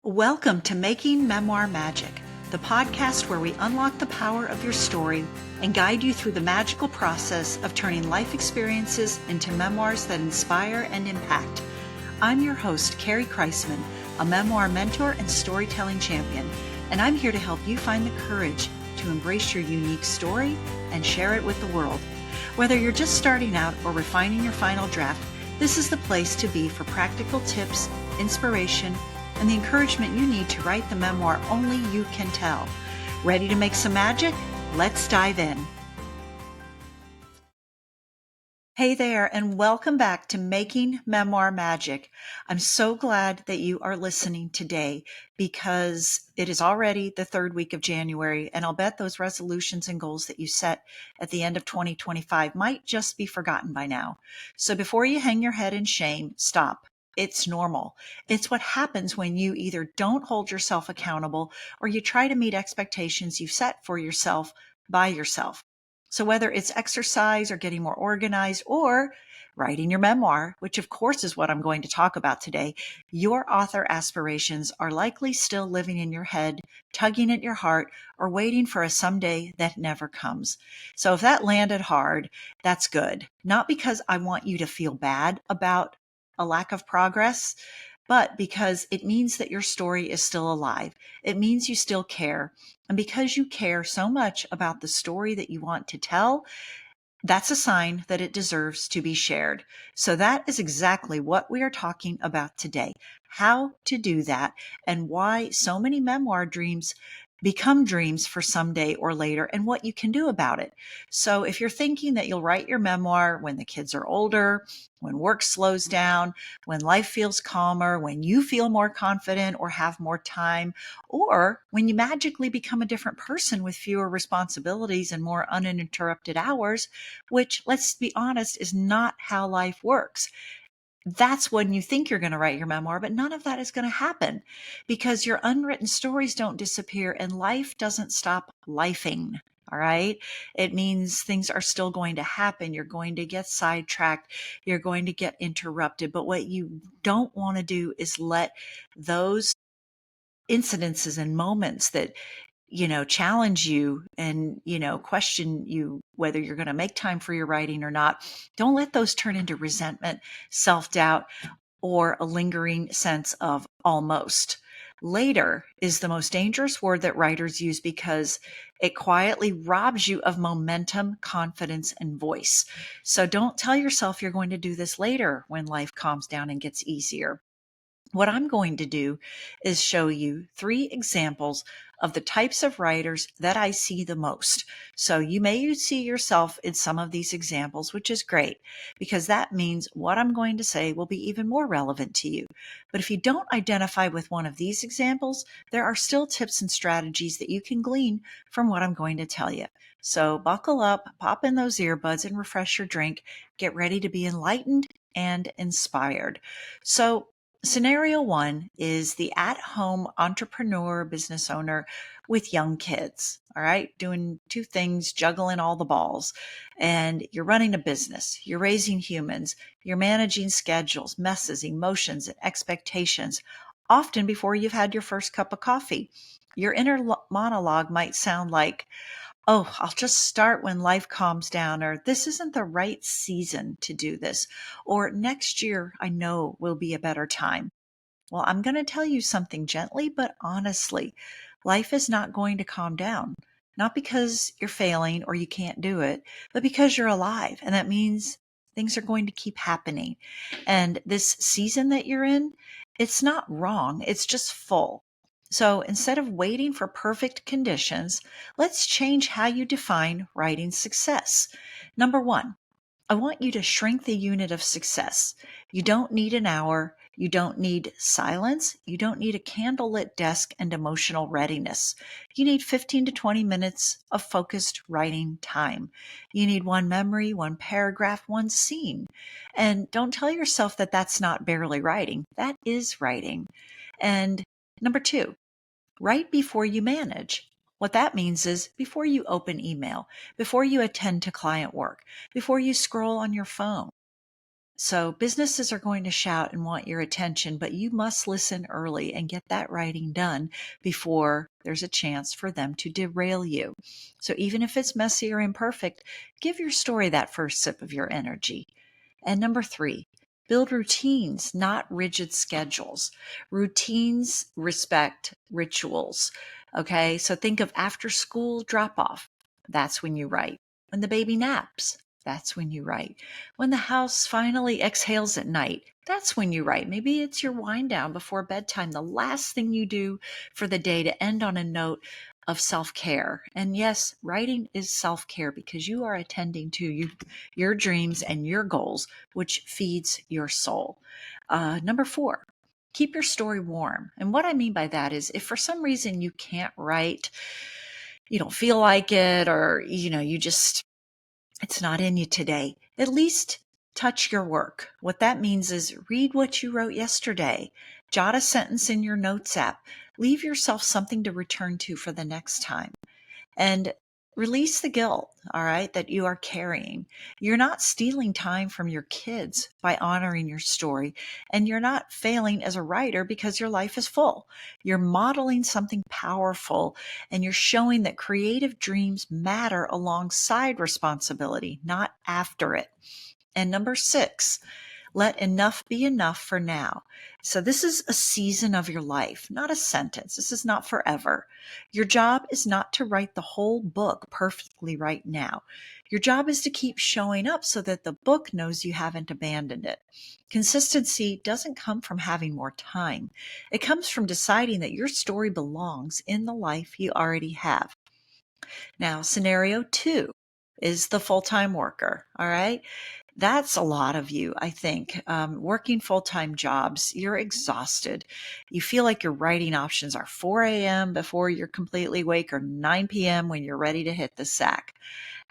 Welcome to Making Memoir Magic, the podcast where we unlock the power of your story and guide you through the magical process of turning life experiences into memoirs that inspire and impact. I'm your host, Carrie Kreisman, a memoir mentor and storytelling champion, and I'm here to help you find the courage to embrace your unique story and share it with the world. Whether you're just starting out or refining your final draft, this is the place to be for practical tips, inspiration, and the encouragement you need to write the memoir only you can tell. Ready to make some magic? Let's dive in. Hey there, and welcome back to Making Memoir Magic. I'm so glad that you are listening today because it is already the third week of January, and I'll bet those resolutions and goals that you set at the end of 2025 might just be forgotten by now. So before you hang your head in shame, stop. It's normal. It's what happens when you either don't hold yourself accountable or you try to meet expectations you've set for yourself by yourself. So whether it's exercise or getting more organized or writing your memoir, which of course is what I'm going to talk about today, your author aspirations are likely still living in your head, tugging at your heart, or waiting for a someday that never comes. So if that landed hard, that's good. Not because I want you to feel bad about a lack of progress, but because it means that your story is still alive. It means you still care. And because you care so much about the story that you want to tell, that's a sign that it deserves to be shared. So that is exactly what we are talking about today, how to do that and why so many memoir dreams become dreams for someday or later and what you can do about it. So if you're thinking that you'll write your memoir when the kids are older, when work slows down, when life feels calmer, when you feel more confident or have more time, or when you magically become a different person with fewer responsibilities and more uninterrupted hours, which, let's be honest, is not how life works. That's when you think you're going to write your memoir, but none of that is going to happen because your unwritten stories don't disappear and life doesn't stop lifing. All right. It means things are still going to happen. You're going to get sidetracked. You're going to get interrupted. But what you don't want to do is let those incidences and moments that challenge you and, question you whether you're going to make time for your writing or not. Don't let those turn into resentment, self-doubt, or a lingering sense of almost. Later is the most dangerous word that writers use because it quietly robs you of momentum, confidence, and voice. So don't tell yourself you're going to do this later when life calms down and gets easier. What I'm going to do is show you 3 examples of the types of writers that I see the most. So you may see yourself in some of these examples, which is great because that means what I'm going to say will be even more relevant to you. But if you don't identify with one of these examples, there are still tips and strategies that you can glean from what I'm going to tell you. So buckle up, pop in those earbuds and refresh your drink. Get ready to be enlightened and inspired. So scenario 1 is the at-home entrepreneur business owner with young kids, all right, doing 2 things, juggling all the balls. And you're running a business, you're raising humans, you're managing schedules, messes, emotions, and expectations, often before you've had your first cup of coffee. Your inner monologue might sound like, "Oh, I'll just start when life calms down," or "This isn't the right season to do this," or "Next year I know will be a better time." Well, I'm going to tell you something gently but honestly. Life is not going to calm down, not because you're failing or you can't do it, but because you're alive. And that means things are going to keep happening. And this season that you're in, it's not wrong, it's just full. So instead of waiting for perfect conditions, let's change how you define writing success. Number 1, I want you to shrink the unit of success. You don't need an hour. You don't need silence. You don't need a candlelit desk and emotional readiness. You need 15 to 20 minutes of focused writing time. You need one memory, one paragraph, one scene. And don't tell yourself that that's not barely writing. That is writing. And number 2, write before you manage. What that means is before you open email, before you attend to client work, before you scroll on your phone. So businesses are going to shout and want your attention, but you must listen early and get that writing done before there's a chance for them to derail you. So even if it's messy or imperfect, give your story that first sip of your energy. And number three, build routines, not rigid schedules. Routines respect rituals. Okay, so think of after school drop off. That's when you write. When the baby naps, that's when you write. When the house finally exhales at night, that's when you write. Maybe it's your wind down before bedtime, the last thing you do for the day to end on a note of self care. And yes, writing is self care because you are attending to your dreams and your goals, which feeds your soul. Number four, keep your story warm. And what I mean by that is if for some reason you can't write, you don't feel like it, or, you just, it's not in you today, at least touch your work. What that means is read what you wrote yesterday, jot a sentence in your notes app, leave yourself something to return to for the next time, and release the guilt, all right, that you are carrying. You're not stealing time from your kids by honoring your story, and you're not failing as a writer because your life is full. You're modeling something powerful, and you're showing that creative dreams matter alongside responsibility, not after it. And number six, let enough be enough for now. So this is a season of your life, not a sentence. This is not forever. Your job is not to write the whole book perfectly right now. Your job is to keep showing up so that the book knows you haven't abandoned it. Consistency doesn't come from having more time. It comes from deciding that your story belongs in the life you already have. Now, scenario two is the full-time worker. All right. That's a lot of you, I think. Working full-time jobs, you're exhausted. You feel like your writing options are 4 a.m. before you're completely awake or 9 p.m. when you're ready to hit the sack.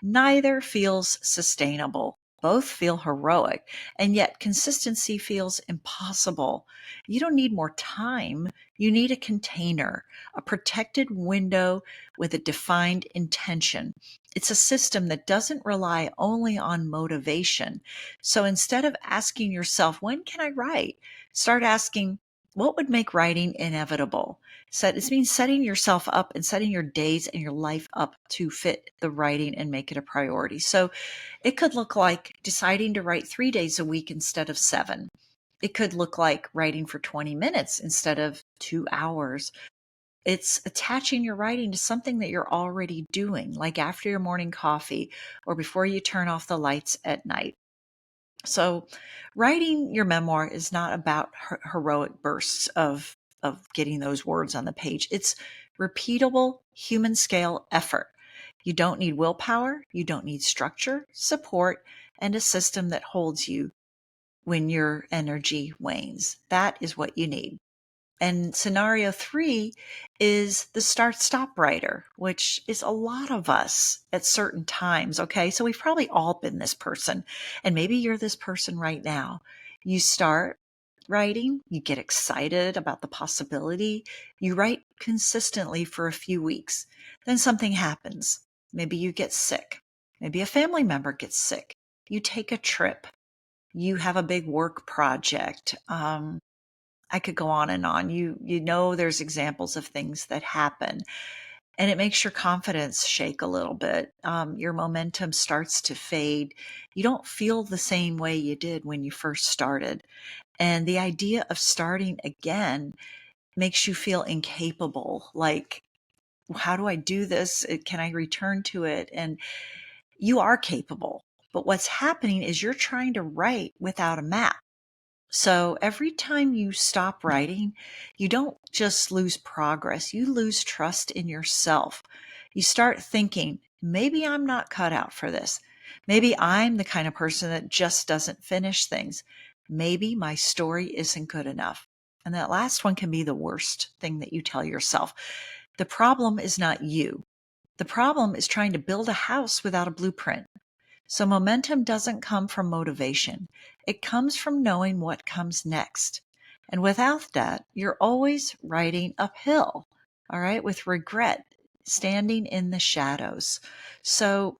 Neither feels sustainable. Both feel heroic, and yet consistency feels impossible. You don't need more time. You need a container, a protected window with a defined intention. It's a system that doesn't rely only on motivation. So instead of asking yourself, when can I write? Start asking, what would make writing inevitable? It means setting yourself up and setting your days and your life up to fit the writing and make it a priority. So it could look like deciding to write 3 days a week instead of 7. It could look like writing for 20 minutes instead of 2 hours. It's attaching your writing to something that you're already doing, like after your morning coffee or before you turn off the lights at night. So, writing your memoir is not about heroic bursts of getting those words on the page. It's repeatable human scale effort. You don't need willpower, you don't need structure, support, and a system that holds you when your energy wanes. That is what you need. And scenario three is the start stop writer, which is a lot of us at certain times. Okay. So we've probably all been this person. And maybe you're this person right now. You start writing, you get excited about the possibility, you write consistently for a few weeks. Then something happens. Maybe you get sick. Maybe a family member gets sick. You take a trip. You have a big work project. I could go on and on. You know there's examples of things that happen, and it makes your confidence shake a little bit. Your momentum starts to fade. You don't feel the same way you did when you first started. And the idea of starting again makes you feel incapable. Like, how do I do this? Can I return to it? And you are capable. But what's happening is you're trying to write without a map. So every time you stop writing, you don't just lose progress, you lose trust in yourself. You start thinking, maybe I'm not cut out for this. Maybe I'm the kind of person that just doesn't finish things. Maybe my story isn't good enough. And that last one can be the worst thing that you tell yourself. The problem is not you. The problem is trying to build a house without a blueprint. So momentum doesn't come from motivation. It comes from knowing what comes next. And without that, you're always riding uphill, all right, with regret, standing in the shadows. So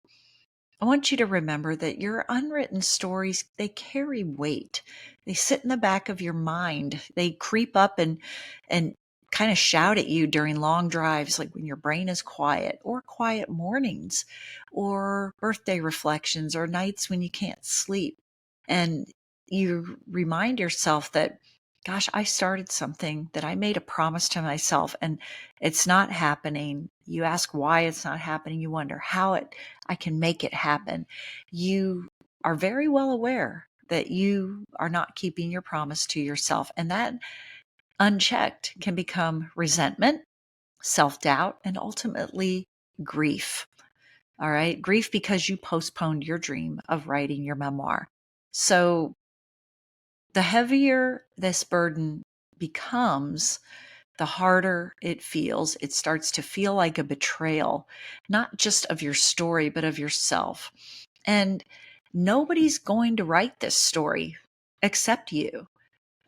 I want you to remember that your unwritten stories, they carry weight. They sit in the back of your mind. They creep up and kind of shout at you during long drives, like when your brain is quiet, or quiet mornings, or birthday reflections, or nights when you can't sleep. And you remind yourself that, gosh, I started something, that I made a promise to myself and it's not happening. You ask why it's not happening. You wonder how I can make it happen. You are very well aware that you are not keeping your promise to yourself. And that unchecked can become resentment, self doubt, and ultimately grief. All right. Grief because you postponed your dream of writing your memoir. So the heavier this burden becomes, the harder it feels. It starts to feel like a betrayal, not just of your story, but of yourself. And nobody's going to write this story except you.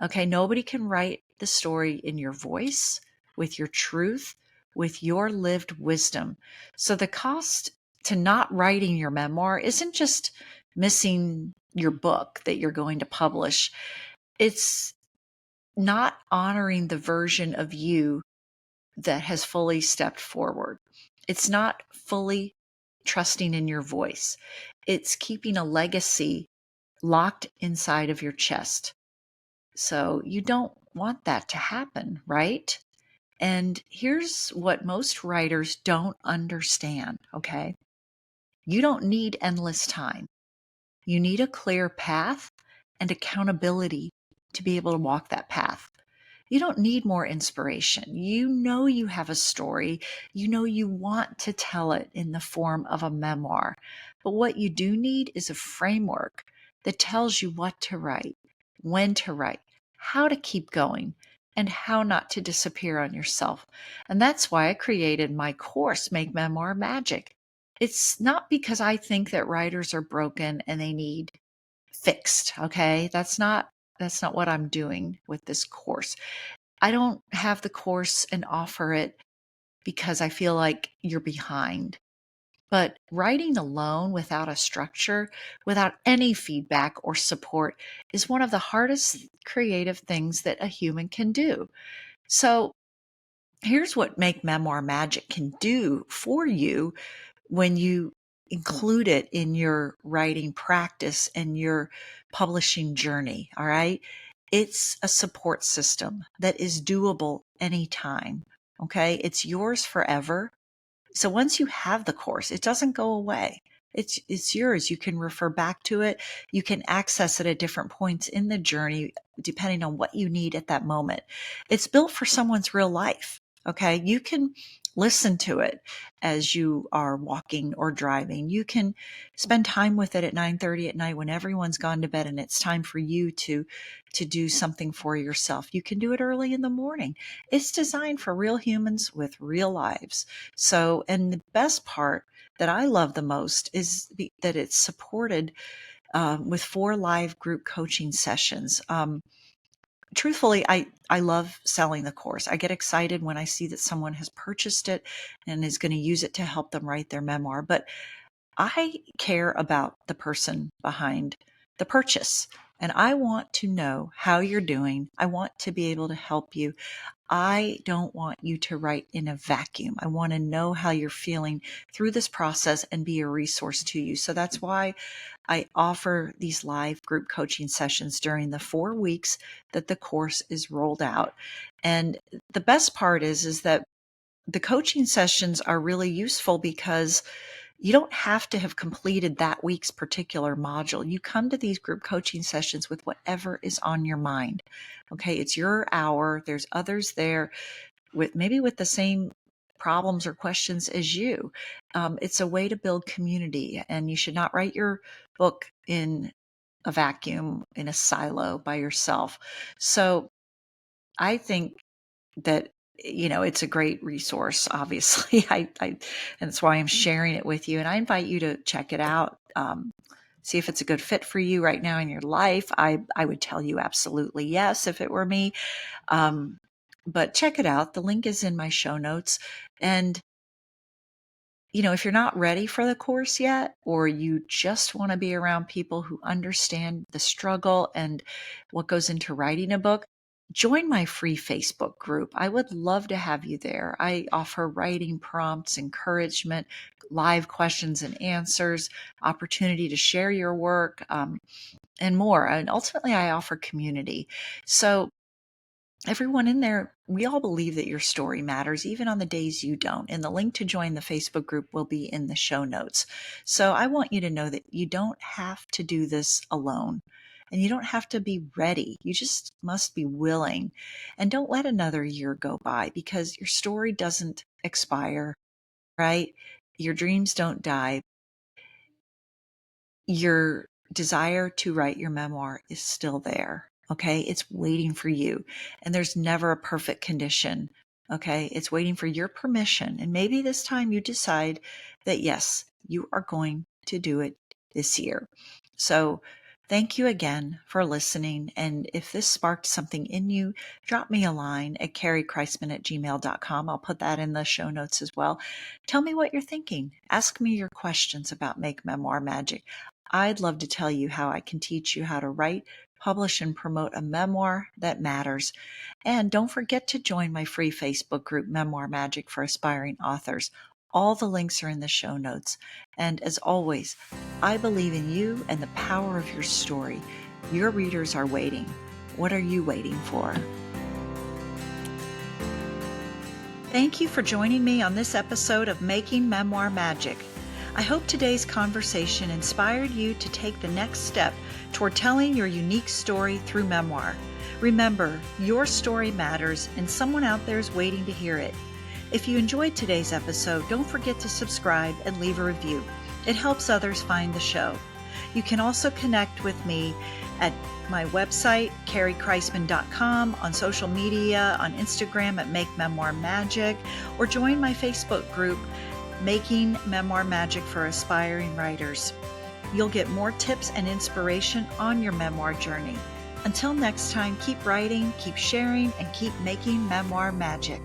Okay. Nobody can write the story in your voice, with your truth, with your lived wisdom. So the cost to not writing your memoir isn't just missing your book that you're going to publish. It's not honoring the version of you that has fully stepped forward. It's not fully trusting in your voice. It's keeping a legacy locked inside of your chest. So you don't want that to happen, right? And here's what most writers don't understand, okay? You don't need endless time. You need a clear path and accountability to be able to walk that path. You don't need more inspiration. You know you have a story. You know you want to tell it in the form of a memoir. But what you do need is a framework that tells you what to write, when to write, how to keep going, and how not to disappear on yourself. And that's why I created my course, Make Memoir Magic. It's not because I think that writers are broken and they need fixed, okay? That's not what I'm doing with this course. I don't have the course and offer it because I feel like you're behind. But writing alone without a structure, without any feedback or support, is one of the hardest creative things that a human can do. So here's what Make Memoir Magic can do for you when you include it in your writing practice and your publishing journey. All right. It's a support system that is doable anytime. Okay. It's yours forever. So once you have the course, it doesn't go away. It's yours. You can refer back to it. You can access it at different points in the journey, depending on what you need at that moment. It's built for someone's real life. Okay. You can listen to it as you are walking or driving. You can spend time with it at 9:30 at night when everyone's gone to bed and it's time for you to do something for yourself. You can do it early in the morning. It's designed for real humans with real lives. So, and the best part that I love the most is that it's supported with 4 live group coaching sessions. Truthfully, I love selling the course. I get excited when I see that someone has purchased it and is going to use it to help them write their memoir. But I care about the person behind the purchase. And I want to know how you're doing. I want to be able to help you. I don't want you to write in a vacuum. I want to know how you're feeling through this process and be a resource to you. So that's why I offer these live group coaching sessions during the 4 weeks that the course is rolled out. And the best part is that the coaching sessions are really useful because you don't have to have completed that week's particular module. You come to these group coaching sessions with whatever is on your mind. Okay, it's your hour. There's others there with maybe with the same problems or questions as you. It's a way to build community, and you should not write your book in a vacuum, in a silo by yourself. So I think that it's a great resource. Obviously, and that's why I'm sharing it with you. And I invite you to check it out. See if it's a good fit for you right now in your life. I would tell you absolutely yes if it were me. But check it out. The link is in my show notes. And if you're not ready for the course yet, or you just want to be around people who understand the struggle and what goes into writing a book, join my free Facebook group. I would love to have you there. I offer writing prompts, encouragement, live questions and answers, opportunity to share your work, and more. And ultimately, I offer community. So everyone in there, we all believe that your story matters, even on the days you don't. And the link to join the Facebook group will be in the show notes. So I want you to know that you don't have to do this alone. And you don't have to be ready. You just must be willing. And don't let another year go by, because your story doesn't expire, right? Your dreams don't die. Your desire to write your memoir is still there. Okay. It's waiting for you. And there's never a perfect condition. Okay. It's waiting for your permission. And maybe this time you decide that, yes, you are going to do it this year. So thank you again for listening. And if this sparked something in you, drop me a line at carriekreisman@gmail.com. I'll put that in the show notes as well. Tell me what you're thinking. Ask me your questions about Make Memoir Magic. I'd love to tell you how I can teach you how to write, publish, and promote a memoir that matters. And don't forget to join my free Facebook group, Memoir Magic for Aspiring Authors. All the links are in the show notes. And as always, I believe in you and the power of your story. Your readers are waiting. What are you waiting for? Thank you for joining me on this episode of Making Memoir Magic. I hope today's conversation inspired you to take the next step toward telling your unique story through memoir. Remember, your story matters, and someone out there is waiting to hear it. If you enjoyed today's episode, don't forget to subscribe and leave a review. It helps others find the show. You can also connect with me at my website, carriekreisman.com, on social media, on Instagram at Make Memoir Magic, or join my Facebook group, Making Memoir Magic for Aspiring Writers. You'll get more tips and inspiration on your memoir journey. Until next time, keep writing, keep sharing, and keep making memoir magic.